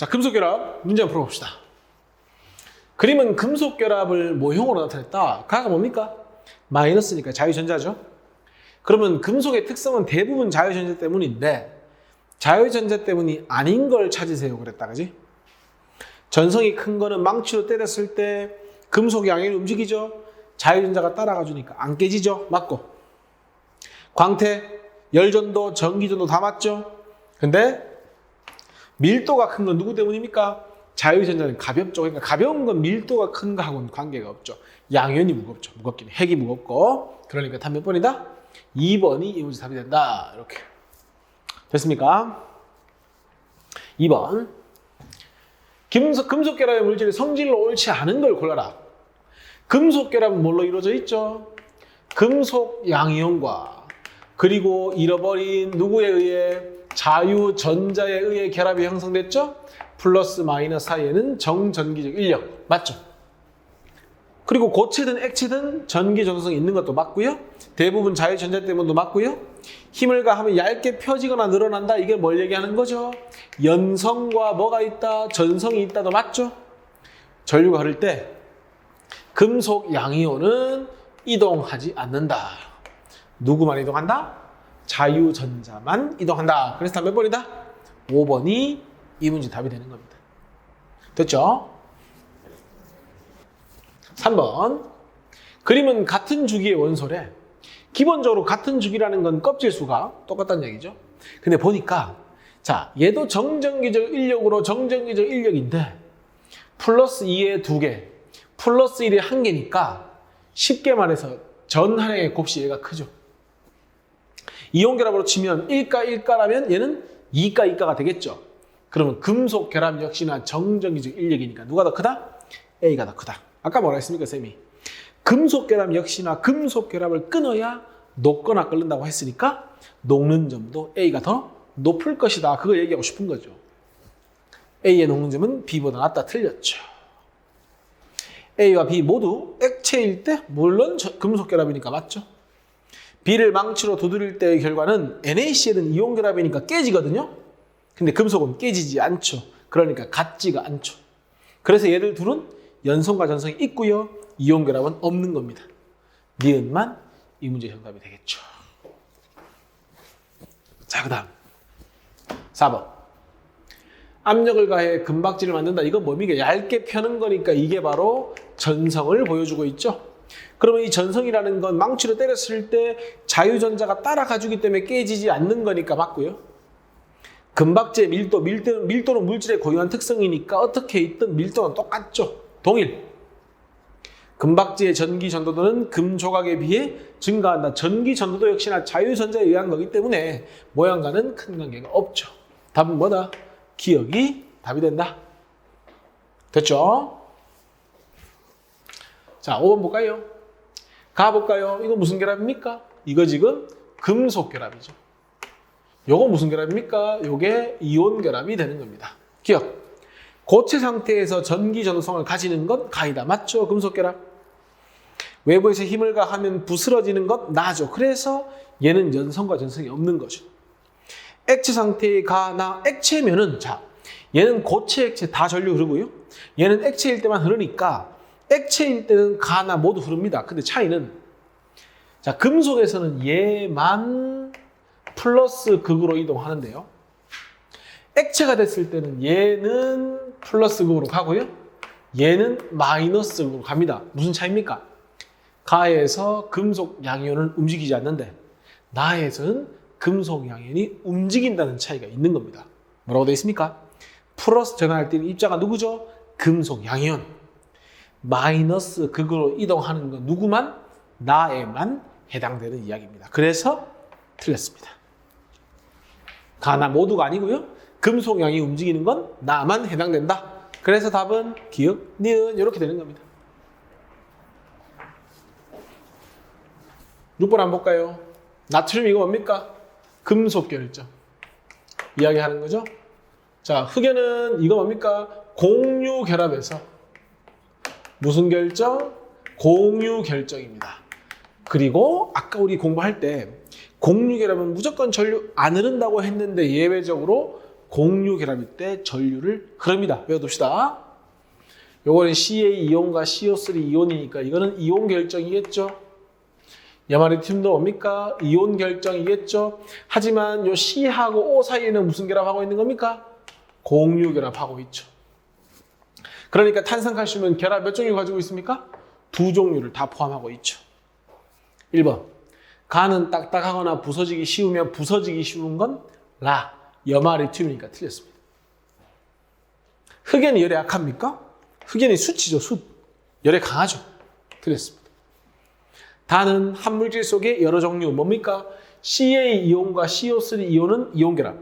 자, 금속결합 문제 한번 풀어봅시다. 그림은 금속결합을 모형으로 나타냈다. 가가 뭡니까? 마이너스니까 자유전자죠. 그러면 금속의 특성은 대부분 자유전자 때문인데 자유전자 때문이 아닌 걸 찾으세요 그랬다. 그지? 전성이 큰 거는 망치로 때렸을 때 금속 양면이 움직이죠. 자유전자가 따라가 주니까 안 깨지죠. 맞고. 광택, 열전도, 전기전도 다 맞죠. 근데 밀도가 큰 건 누구 때문입니까? 자유전자는 가볍죠. 그러니까 가벼운 건 밀도가 큰 거하고는 관계가 없죠. 양면이 무겁죠. 무겁긴 해. 핵이 무겁고. 그러니까 답 몇 번이다? 2번이 이 문제 답이 된다. 이렇게. 됐습니까? 2번. 금속 결합의 물질이 성질로 옳지 않은 걸 골라라. 금속 결합은 뭘로 이루어져 있죠? 금속 양이온과 그리고 잃어버린 누구에 의해? 자유전자에 의해 결합이 형성됐죠? 플러스 마이너스 사이에는 정전기적 인력. 맞죠? 그리고 고체든 액체든 전기 전도성이 있는 것도 맞고요. 대부분 자유전자 때문도 맞고요. 힘을 가하면 얇게 펴지거나 늘어난다. 이게 뭘 얘기하는 거죠? 연성과 뭐가 있다? 전성이 있다도 맞죠? 전류가 흐를 때 금속 양이온은 이동하지 않는다. 누구만 이동한다? 자유전자만 이동한다. 그래서 답 몇 번이다? 5번이 이 문제 답이 되는 겁니다. 됐죠? 3번. 그림은 같은 주기의 원소래. 기본적으로 같은 주기라는 건 껍질 수가 똑같다는 얘기죠. 근데 보니까 자, 얘도 정전기적 인력으로 정전기적 인력인데 플러스 2에 2개, 플러스 1에 1개니까 쉽게 말해서 전하량의 곱씨 얘가 크죠. 이온 결합으로 치면 1가 1가라면 얘는 2가 2가가 되겠죠. 그러면 금속 결합 역시나 정전기적 인력이니까 누가 더 크다? A가 더 크다. 아까 뭐라 했습니까, 쌤이? 금속 결합 역시나 금속 결합을 끊어야 녹거나 끓는다고 했으니까 녹는 점도 A가 더 높을 것이다. 그걸 얘기하고 싶은 거죠. A의 녹는 점은 B보다 낫다. 틀렸죠. A와 B 모두 액체일 때 물론 금속 결합이니까 맞죠. B를 망치로 두드릴 때의 결과는 NaCl은 이온 결합이니까 깨지거든요. 근데 금속은 깨지지 않죠. 그러니까 같지가 않죠. 그래서 얘들 둘은 연성과 전성이 있고요. 이온 결합은 없는 겁니다. 니은만 이 문제 정답이 되겠죠. 자, 그 다음 4번. 압력을 가해 금박지를 만든다. 이건 뭡니까? 얇게 펴는 거니까 이게 바로 전성을 보여주고 있죠. 그러면 이 전성이라는 건 망치로 때렸을 때 자유전자가 따라가주기 때문에 깨지지 않는 거니까 맞고요. 금박지의 밀도는 물질의 고유한 특성이니까 어떻게 있든 밀도는 똑같죠. 동일. 금박지의 전기 전도도는 금 조각에 비해 증가한다. 전기 전도도 역시나 자유전자에 의한 거기 때문에 모양과는 큰 관계가 없죠. 답은 뭐다? 기억이 답이 된다. 됐죠? 자, 5번 볼까요? 가볼까요? 이거 무슨 결합입니까? 이거 지금 금속 결합이죠. 요거 무슨 결합입니까? 요게 이온 결합이 되는 겁니다. 기억. 고체 상태에서 전기 전도성을 가지는 건 가이다. 맞죠? 금속 결합. 외부에서 힘을 가하면 부스러지는 건 나죠. 그래서 얘는 연성과 전성이 없는 거죠. 액체 상태의 가나 액체면은 자, 얘는 고체 액체 다 전류 흐르고요. 얘는 액체일 때만 흐르니까 액체일 때는 가나 모두 흐릅니다. 근데 차이는 자, 금속에서는 얘만 플러스 극으로 이동하는데요. 액체가 됐을 때는 얘는 플러스 극으로 가고요. 얘는 마이너스 극으로 갑니다. 무슨 차이입니까? 가에서 금속 양이온은 움직이지 않는데 나에서는 금속 양이온이 움직인다는 차이가 있는 겁니다. 뭐라고 되어 있습니까? 플러스 전환할 때는 입자가 누구죠? 금속 양이온. 마이너스 극으로 이동하는 건 누구만? 나에만 해당되는 이야기입니다. 그래서 틀렸습니다. 가나 모두가 아니고요. 금속 양이 움직이는 건 나만 해당된다. 그래서 답은 기억, 니은 이렇게 되는 겁니다. 6번 한번 볼까요? 나트륨 이거 뭡니까? 금속 결정. 이야기하는 거죠. 자, 흑연은 이거 뭡니까? 공유 결합에서 무슨 결정? 공유 결정입니다. 그리고 아까 우리 공부할 때 공유 결합은 무조건 전류 안 흐른다고 했는데 예외적으로 공유 결합일 때 전류를 흐릅니다. 외워둡시다. 요거는 CA 이온과 CO3 이온이니까 이거는 이온 결정이겠죠. 염화리튬도 뭡니까? 이온 결정이겠죠. 하지만 요 C하고 O 사이에는 무슨 결합하고 있는 겁니까? 공유 결합하고 있죠. 그러니까 탄산칼슘은 결합 몇 종류 가지고 있습니까? 2종류를 다 포함하고 있죠. 1번. 간은 딱딱하거나 부서지기 쉬우면 부서지기 쉬운 건 라, 염화리튬이니까 틀렸습니다. 흑연이 열에 약합니까? 흑연이 숯이죠, 숯. 열에 강하죠. 틀렸습니다. 단은 한 물질 속에 여러 종류 뭡니까? CA 이온과 CO3 이온은 이온 결합.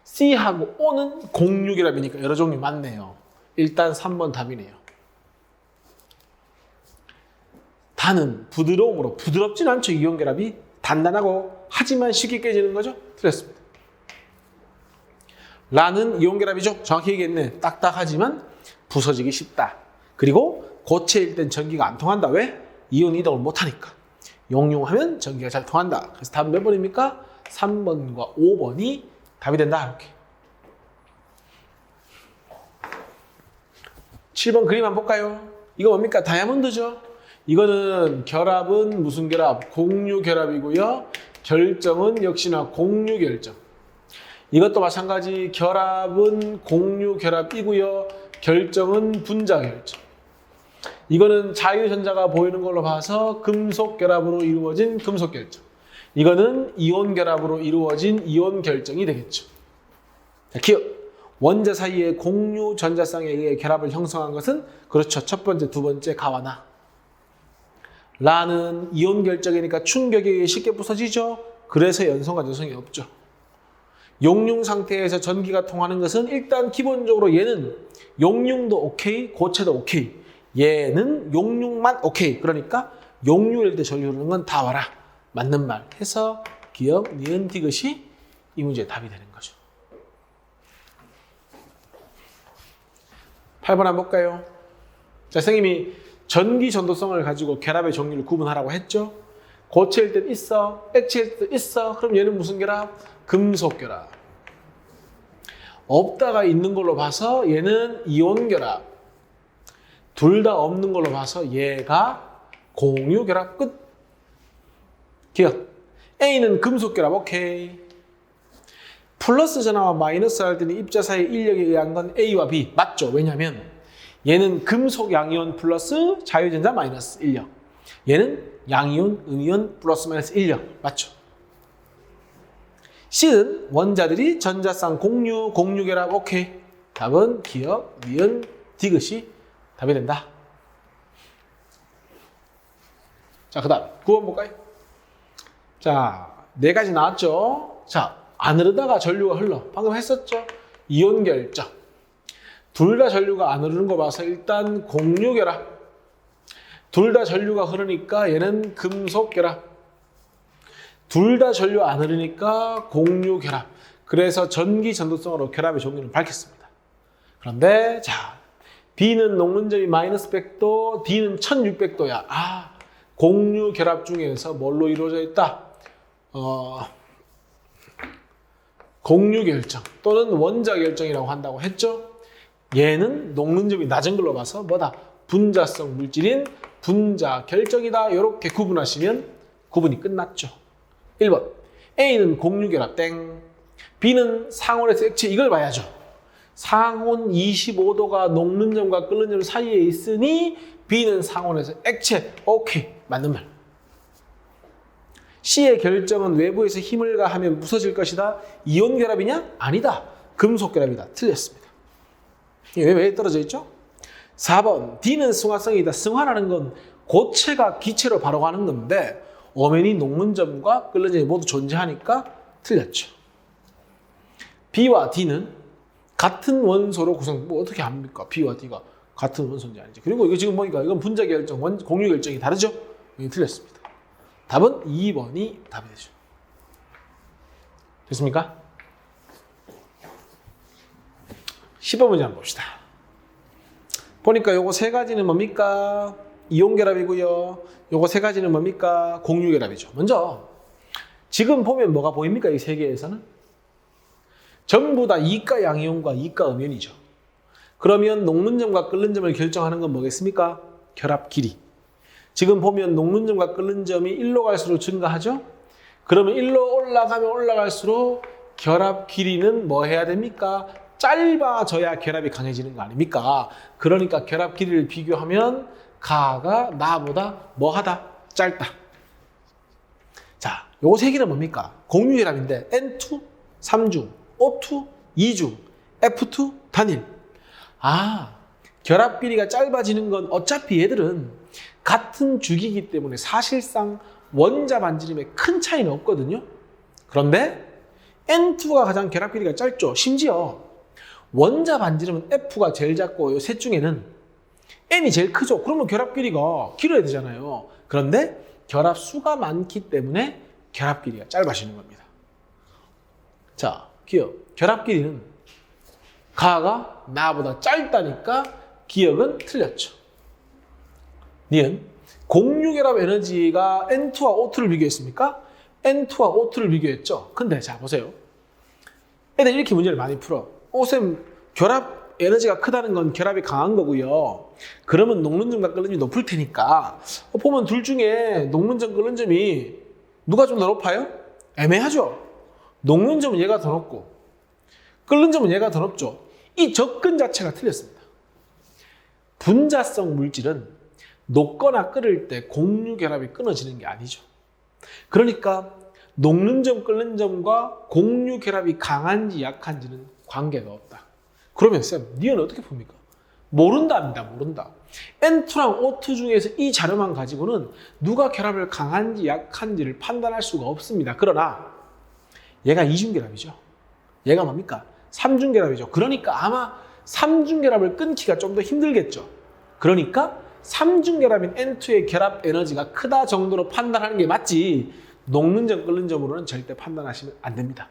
C하고 O는 공유 결합이니까 여러 종류 맞네요. 일단 3번 답이네요. 단은 부드러움으로 부드럽진 않죠. 이온 결합이 단단하고 하지만 쉽게 깨지는 거죠. 틀렸습니다. 라는 이온 결합이죠. 정확히 얘기했네. 딱딱하지만 부서지기 쉽다. 그리고 고체일 땐 전기가 안 통한다. 왜? 이온 이동을 못하니까. 용융하면 전기가 잘 통한다. 그래서 답은 몇 번입니까? 3번과 5번이 답이 된다. 이렇게. 7번 그림 한번 볼까요? 이거 뭡니까? 다이아몬드죠. 이거는 결합은 무슨 결합? 공유 결합이고요. 결정은 역시나 공유 결정. 이것도 마찬가지 결합은 공유 결합이고요. 결정은 분자 결정. 이거는 자유전자가 보이는 걸로 봐서 금속 결합으로 이루어진 금속 결정. 이거는 이온 결합으로 이루어진 이온 결정이 되겠죠. 자, 기억. 원자 사이의 공유 전자쌍에 의해 결합을 형성한 것은 그렇죠. 첫 번째, 두 번째 가와 나. 라는 이온 결정이니까 충격에 의해 쉽게 부서지죠. 그래서 연성과 전성이 없죠. 용융 상태에서 전기가 통하는 것은 일단 기본적으로 얘는 용융도 오케이, 고체도 오케이. 얘는 용융만 오케이. 그러니까 용융일 때 전류 흐르는 건 다 와라. 맞는 말 해서 기억, 니은, 디귿이 이 문제의 답이 되는 거죠. 8번 한번 볼까요? 자, 선생님이 전기 전도성을 가지고 결합의 종류를 구분하라고 했죠. 고체일 땐 있어, 액체일 땐 있어. 그럼 얘는 무슨 결합? 금속 결합. 없다가 있는 걸로 봐서 얘는 이온 결합. 둘 다 없는 걸로 봐서 얘가 공유 결합 끝. 기억. A는 금속 결합 오케이. 플러스 전하와 마이너스 할 때는 입자사의 인력에 의한 건 A와 B 맞죠? 왜냐하면 얘는 금속 양이온 플러스 자유전자 마이너스 인력. 얘는 양이온 음이온 플러스 마이너스 인력 맞죠? C는 원자들이 전자쌍 공유 결합 오케이. 답은 기억, 니은, 디귿이 답이 된다. 자, 그 다음 9번 볼까요? 자, 4가지 나왔죠? 자, 안 흐르다가 전류가 흘러. 방금 했었죠? 이온 결정. 둘 다 전류가 안 흐르는 거 봐서 일단 공유 결합. 둘 다 전류가 흐르니까 얘는 금속 결합. 둘 다 전류 안 흐르니까 공유 결합. 그래서 전기 전도성으로 결합의 종류를 밝혔습니다. 그런데 자, B는 녹는점이 마이너스 100도, D는 1600도야. 아, 공유 결합 중에서 뭘로 이루어져 있다? 공유 결정 또는 원자 결정이라고 한다고 했죠. 얘는 녹는점이 낮은 걸로 봐서 뭐다? 분자성 물질인 분자 결정이다. 이렇게 구분하시면 구분이 끝났죠. 1번 A는 공유 결합 땡. B는 상온에서 액체 이걸 봐야죠. 상온 25도가 녹는 점과 끓는 점 사이에 있으니 B는 상온에서 액체 오케이 맞는 말. C의 결정은 외부에서 힘을 가하면 부서질 것이다. 이온 결합이냐? 아니다. 금속 결합이다. 틀렸습니다. 왜 떨어져 있죠? 4번 D는 승화성이다. 승화라는 건 고체가 기체로 바로 가는 건데 엄연히 녹는 점과 끓는 점이 모두 존재하니까 틀렸죠. B와 D는 같은 원소로 구성, 뭐 어떻게 합니까? B와 D가 같은 원소인지 아닌지. 그리고 이거 지금 보니까 이건 분자 결정, 공유 결정이 다르죠? 여기 틀렸습니다. 답은 2번이 답이 되죠. 됐습니까? 10번 문제 한번 봅시다. 보니까 요거 세 가지는 뭡니까? 이온 결합이고요. 요거 세 가지는 뭡니까? 공유 결합이죠. 먼저 지금 보면 뭐가 보입니까? 이 세 개에서는? 전부 다 이가 양이온과 이가 음연이죠. 그러면 녹는 점과 끓는 점을 결정하는 건 뭐겠습니까? 결합 길이. 지금 보면 녹는 점과 끓는 점이 1로 갈수록 증가하죠? 그러면 1로 올라가면 올라갈수록 결합 길이는 뭐 해야 됩니까? 짧아져야 결합이 강해지는 거 아닙니까? 그러니까 결합 길이를 비교하면 가가 나보다 뭐하다? 짧다. 자, 요거 세 개는 뭡니까? 공유결합인데 N2, 3중, O2, 2중, F2, 단일. 아, 결합 길이가 짧아지는 건 어차피 얘들은 같은 주기이기 때문에 사실상 원자 반지름에 큰 차이는 없거든요. 그런데 N2가 가장 결합 길이가 짧죠. 심지어 원자 반지름은 F가 제일 작고 이 셋 중에는 N이 제일 크죠. 그러면 결합 길이가 길어야 되잖아요. 그런데 결합 수가 많기 때문에 결합 길이가 짧아지는 겁니다. 자, 기억. 결합 길이는 가가 나보다 짧다니까 기억은 틀렸죠. 니은 공유결합 에너지가 N2와 O2를 비교했습니까? N2와 O2를 비교했죠. 근데 자 보세요. 애들 이렇게 문제를 많이 풀어. 쌤 결합 에너지가 크다는 건 결합이 강한 거고요. 그러면 녹는 점과 끓는 점이 높을 테니까 보면 둘 중에 녹는 점, 끓는 점이 누가 좀 더 높아요? 애매하죠. 녹는 점은 얘가 더 높고 끓는 점은 얘가 더 높죠. 이 접근 자체가 틀렸습니다. 분자성 물질은 녹거나 끓을 때 공유 결합이 끊어지는 게 아니죠. 그러니까 녹는 점, 끓는 점과 공유 결합이 강한지 약한지는 관계가 없다. 그러면 쌤, 니은 어떻게 풉니까? 모른답니다. 모른다. N2랑 O2 중에서 이 자료만 가지고는 누가 결합을 강한지 약한지를 판단할 수가 없습니다. 그러나 얘가 이중결합이죠. 얘가 뭡니까? 삼중결합이죠. 그러니까 아마 삼중결합을 끊기가 좀 더 힘들겠죠. 그러니까 삼중결합인 N2의 결합 에너지가 크다 정도로 판단하는 게 맞지 녹는 점, 끓는 점으로는 절대 판단하시면 안 됩니다.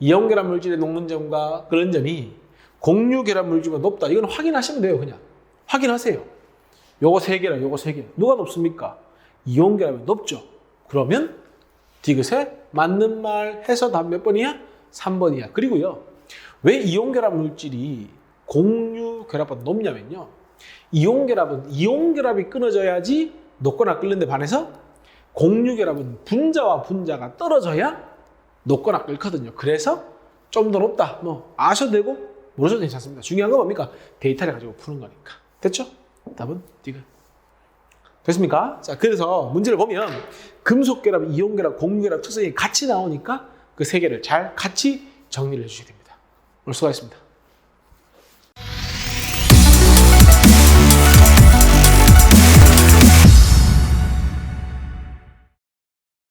이온결합 물질의 녹는 점과 끓는 점이 공유결합 물질보다 높다. 이건 확인하시면 돼요. 그냥 확인하세요. 요거 세 개랑 요거 세 개. 누가 높습니까? 이온결합이 높죠. 그러면 디귿에 맞는 말 해서 답 몇 번이야? 3번이야. 그리고요. 왜 이온결합 물질이 공유결합보다 높냐면요. 이온결합은 이온결합이 끊어져야지 녹거나 끓는 데 반해서 공유결합은 분자와 분자가 떨어져야 녹거나 끓거든요. 그래서 좀 더 높다. 뭐 아셔도 되고 모르셔도 괜찮습니다. 중요한 건 뭡니까? 데이터를 가지고 푸는 거니까. 됐죠? 답은 디귿. 됐습니까? 자, 그래서 문제를 보면 금속결합, 이온결합, 공유결합 특성이 같이 나오니까 그 세 개를 잘 같이 정리를 해주셔야 됩니다. 오늘 수고하셨습니다.